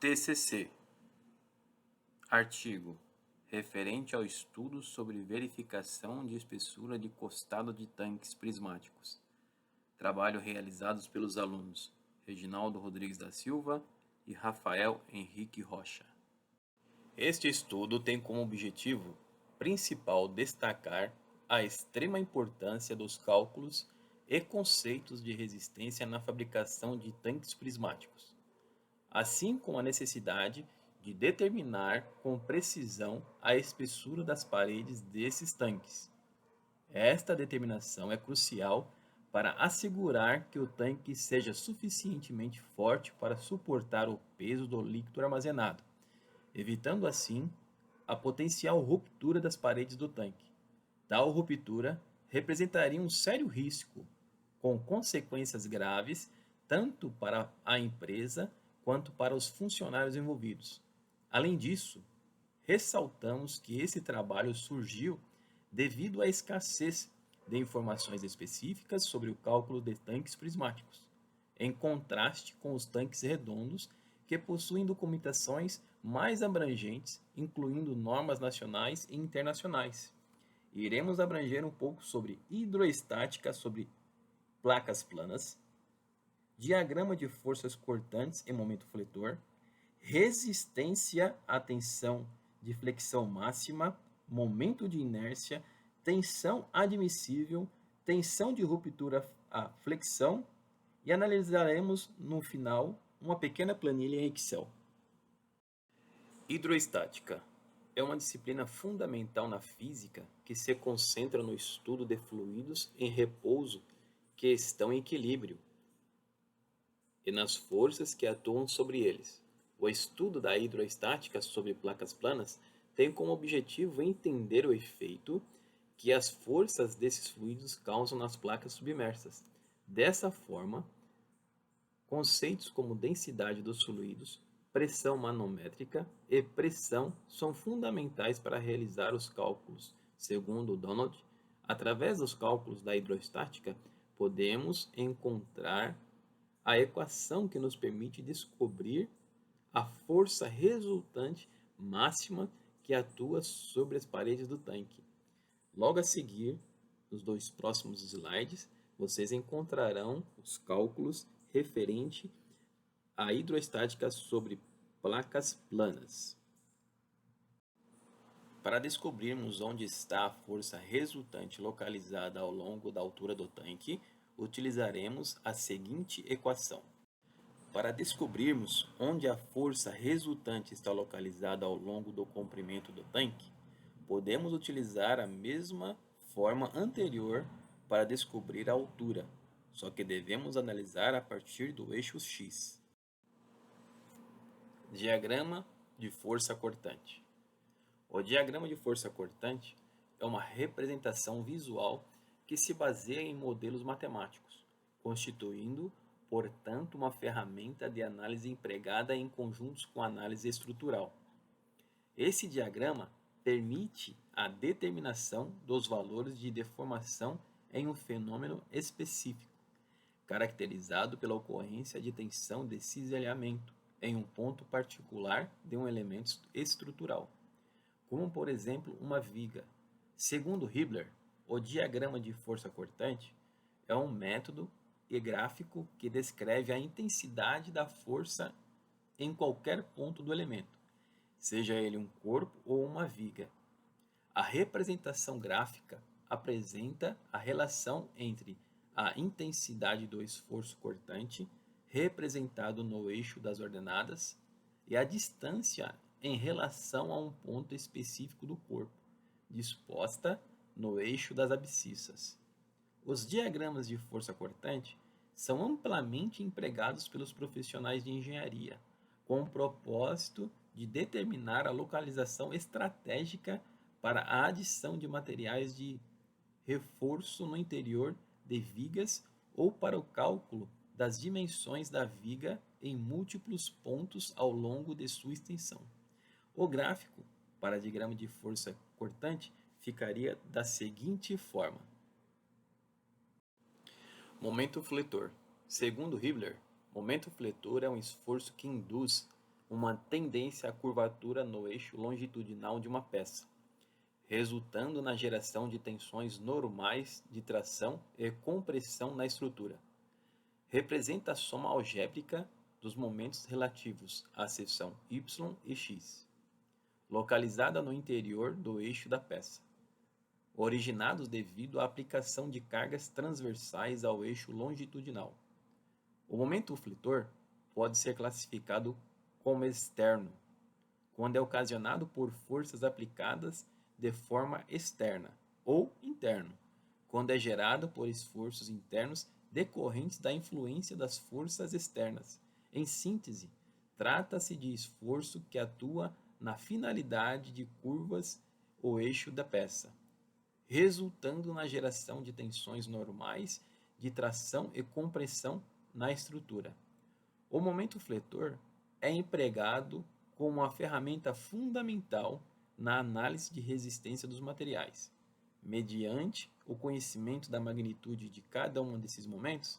TCC. Artigo referente ao estudo sobre verificação de espessura de costado de tanques prismáticos. Trabalho realizados pelos alunos Reginaldo Rodrigues da Silva e Rafael Henrique Rocha. Este estudo tem como objetivo principal destacar a extrema importância dos cálculos e conceitos de resistência na fabricação de tanques prismáticos, assim como a necessidade de determinar com precisão a espessura das paredes desses tanques. Esta determinação é crucial para assegurar que o tanque seja suficientemente forte para suportar o peso do líquido armazenado, evitando assim a potencial ruptura das paredes do tanque. Tal ruptura representaria um sério risco, com consequências graves tanto para a empresa quanto para os funcionários envolvidos. Além disso, ressaltamos que esse trabalho surgiu devido à escassez de informações específicas sobre o cálculo de tanques prismáticos, em contraste com os tanques redondos, que possuem documentações mais abrangentes, incluindo normas nacionais e internacionais. Iremos abranger um pouco sobre hidroestática sobre placas planas, diagrama de forças cortantes em momento fletor, resistência à tensão de flexão máxima, momento de inércia, tensão admissível, tensão de ruptura à flexão e analisaremos no final uma pequena planilha em Excel. Hidroestática é uma disciplina fundamental na física que se concentra no estudo de fluidos em repouso que estão em equilíbrio e nas forças que atuam sobre eles. O estudo da hidroestática sobre placas planas tem como objetivo entender o efeito que as forças desses fluidos causam nas placas submersas. Dessa forma, conceitos como densidade dos fluidos, pressão manométrica e pressão são fundamentais para realizar os cálculos. Segundo Donald, através dos cálculos da hidroestática, podemos encontrar a equação que nos permite descobrir a força resultante máxima que atua sobre as paredes do tanque. Logo a seguir, nos dois próximos slides, vocês encontrarão os cálculos referente à hidroestática sobre placas planas. Para descobrirmos onde está a força resultante localizada ao longo da altura do tanque, utilizaremos a seguinte equação. Para descobrirmos onde a força resultante está localizada ao longo do comprimento do tanque, podemos utilizar a mesma forma anterior para descobrir a altura, só que devemos analisar a partir do eixo X. Diagrama de força cortante. O diagrama de força cortante é uma representação visual que se baseia em modelos matemáticos, constituindo, portanto, uma ferramenta de análise empregada em conjuntos com análise estrutural. Esse diagrama permite a determinação dos valores de deformação em um fenômeno específico, caracterizado pela ocorrência de tensão de cisalhamento em um ponto particular de um elemento estrutural, como por exemplo uma viga. Segundo Hibbeler, o diagrama de força cortante é um método e gráfico que descreve a intensidade da força em qualquer ponto do elemento, seja ele um corpo ou uma viga. A representação gráfica apresenta a relação entre a intensidade do esforço cortante, representado no eixo das ordenadas, e a distância em relação a um ponto específico do corpo, disposta no eixo das abscissas. Os diagramas de força cortante são amplamente empregados pelos profissionais de engenharia, com o propósito de determinar a localização estratégica para a adição de materiais de reforço no interior de vigas ou para o cálculo das dimensões da viga em múltiplos pontos ao longo de sua extensão. O gráfico para diagrama de força cortante ficaria da seguinte forma. Momento fletor. Segundo Hibbeler, momento fletor é um esforço que induz uma tendência à curvatura no eixo longitudinal de uma peça, resultando na geração de tensões normais de tração e compressão na estrutura. Representa a soma algébrica dos momentos relativos à seção y e x, localizada no interior do eixo da peça, originados devido à aplicação de cargas transversais ao eixo longitudinal. O momento fletor pode ser classificado como externo, quando é ocasionado por forças aplicadas de forma externa, ou interno, quando é gerado por esforços internos decorrentes da influência das forças externas. Em síntese, trata-se de esforço que atua na finalidade de curvas o eixo da peça, resultando na geração de tensões normais de tração e compressão na estrutura. O momento fletor é empregado como uma ferramenta fundamental na análise de resistência dos materiais. Mediante o conhecimento da magnitude de cada um desses momentos,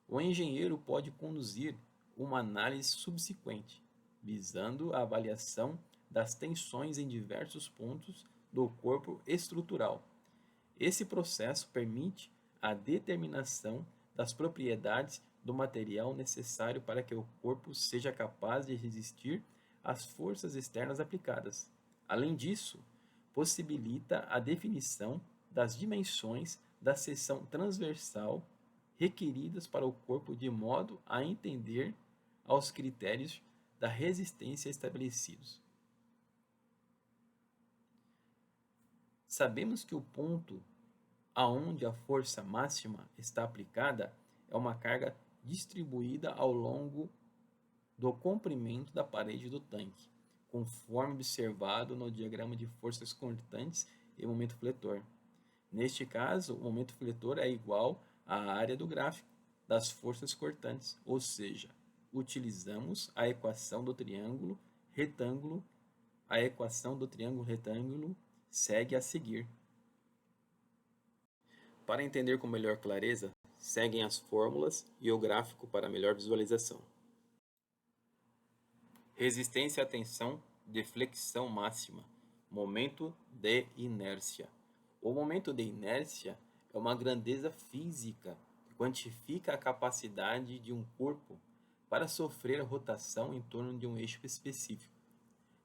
o engenheiro pode conduzir uma análise subsequente, visando a avaliação das tensões em diversos pontos do corpo estrutural. Esse processo permite a determinação das propriedades do material necessário para que o corpo seja capaz de resistir às forças externas aplicadas. Além disso, possibilita a definição das dimensões da seção transversal requeridas para o corpo de modo a entender aos critérios da resistência estabelecidos. Sabemos que o ponto aonde a força máxima está aplicada é uma carga distribuída ao longo do comprimento da parede do tanque, conforme observado no diagrama de forças cortantes e momento fletor. Neste caso, o momento fletor é igual à área do gráfico das forças cortantes, ou seja, utilizamos a equação do triângulo retângulo. A equação do triângulo retângulo segue a seguir. Para entender com melhor clareza, seguem as fórmulas e o gráfico para melhor visualização. Resistência à tensão de flexão máxima. Momento de inércia. O momento de inércia é uma grandeza física que quantifica a capacidade de um corpo para sofrer rotação em torno de um eixo específico.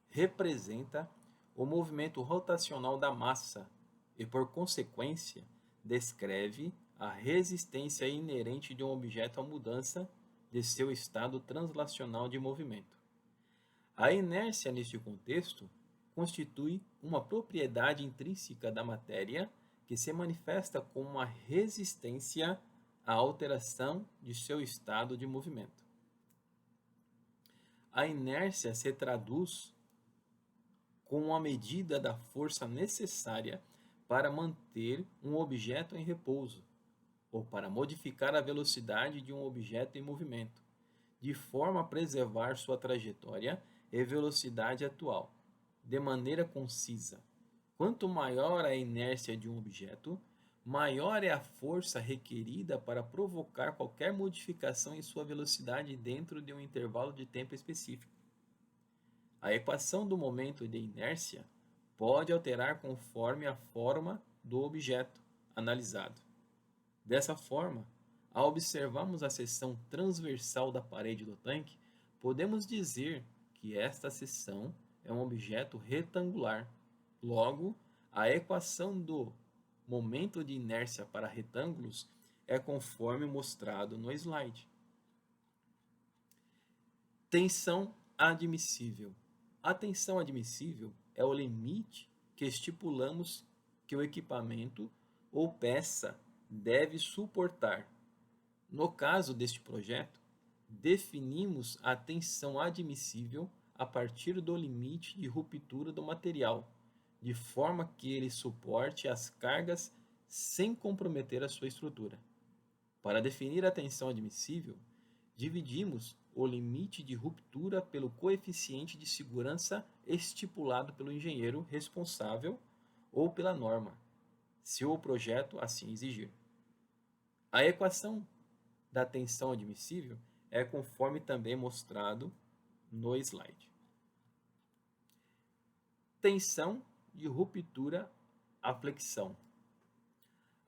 Representa o movimento rotacional da massa e, por consequência, descreve a resistência inerente de um objeto à mudança de seu estado translacional de movimento. A inércia, neste contexto, constitui uma propriedade intrínseca da matéria que se manifesta como uma resistência à alteração de seu estado de movimento. A inércia se traduz como a medida da força necessária para manter um objeto em repouso, ou para modificar a velocidade de um objeto em movimento, de forma a preservar sua trajetória e velocidade atual. De maneira concisa, quanto maior a inércia de um objeto, maior é a força requerida para provocar qualquer modificação em sua velocidade dentro de um intervalo de tempo específico. A equação do momento de inércia pode alterar conforme a forma do objeto analisado. Dessa forma, ao observarmos a seção transversal da parede do tanque, podemos dizer que esta seção é um objeto retangular. Logo, a equação do momento de inércia para retângulos é conforme mostrado no slide. Tensão admissível. A tensão admissível é o limite que estipulamos que o equipamento ou peça deve suportar. No caso deste projeto, definimos a tensão admissível a partir do limite de ruptura do material, de forma que ele suporte as cargas sem comprometer a sua estrutura. Para definir a tensão admissível, dividimos o limite de ruptura pelo coeficiente de segurança estipulado pelo engenheiro responsável ou pela norma, se o projeto assim exigir. A equação da tensão admissível é conforme também mostrado no slide. Tensão de ruptura à flexão.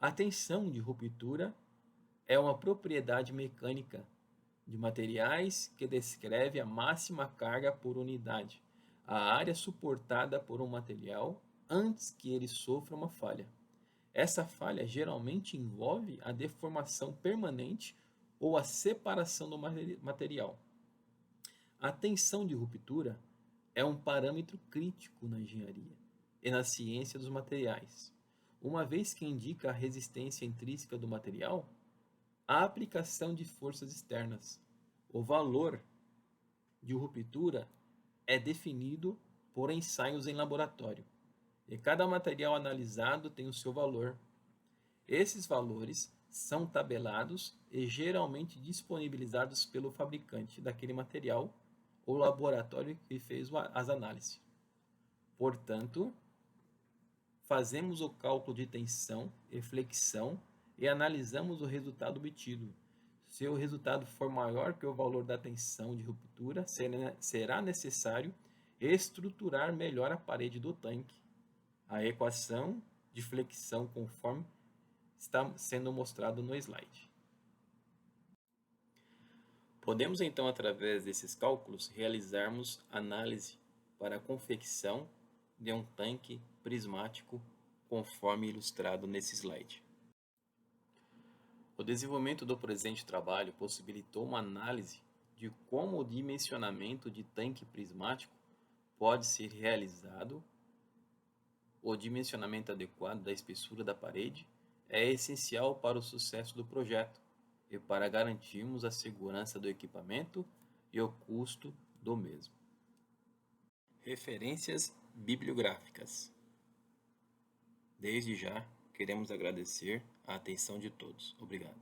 A tensão de ruptura é uma propriedade mecânica de materiais que descreve a máxima carga por unidade, a área suportada por um material antes que ele sofra uma falha. Essa falha geralmente envolve a deformação permanente ou a separação do material. A tensão de ruptura é um parâmetro crítico na engenharia e na ciência dos materiais, uma vez que indica a resistência intrínseca do material à aplicação de forças externas. O valor de ruptura é definido por ensaios em laboratório, e cada material analisado tem o seu valor. Esses valores são tabelados e geralmente disponibilizados pelo fabricante daquele material ou laboratório que fez as análises. Portanto, fazemos o cálculo de tensão e flexão e analisamos o resultado obtido. Se o resultado for maior que o valor da tensão de ruptura, será necessário estruturar melhor a parede do tanque. A equação de flexão conforme está sendo mostrado no slide. Podemos então, através desses cálculos, realizarmos análise para a confecção de um tanque prismático conforme ilustrado nesse slide. O desenvolvimento do presente trabalho possibilitou uma análise de como o dimensionamento de tanque prismático pode ser realizado. O dimensionamento adequado da espessura da parede é essencial para o sucesso do projeto e para garantirmos a segurança do equipamento e o custo do mesmo. Referências bibliográficas. Desde já, queremos agradecer a atenção de todos. Obrigado.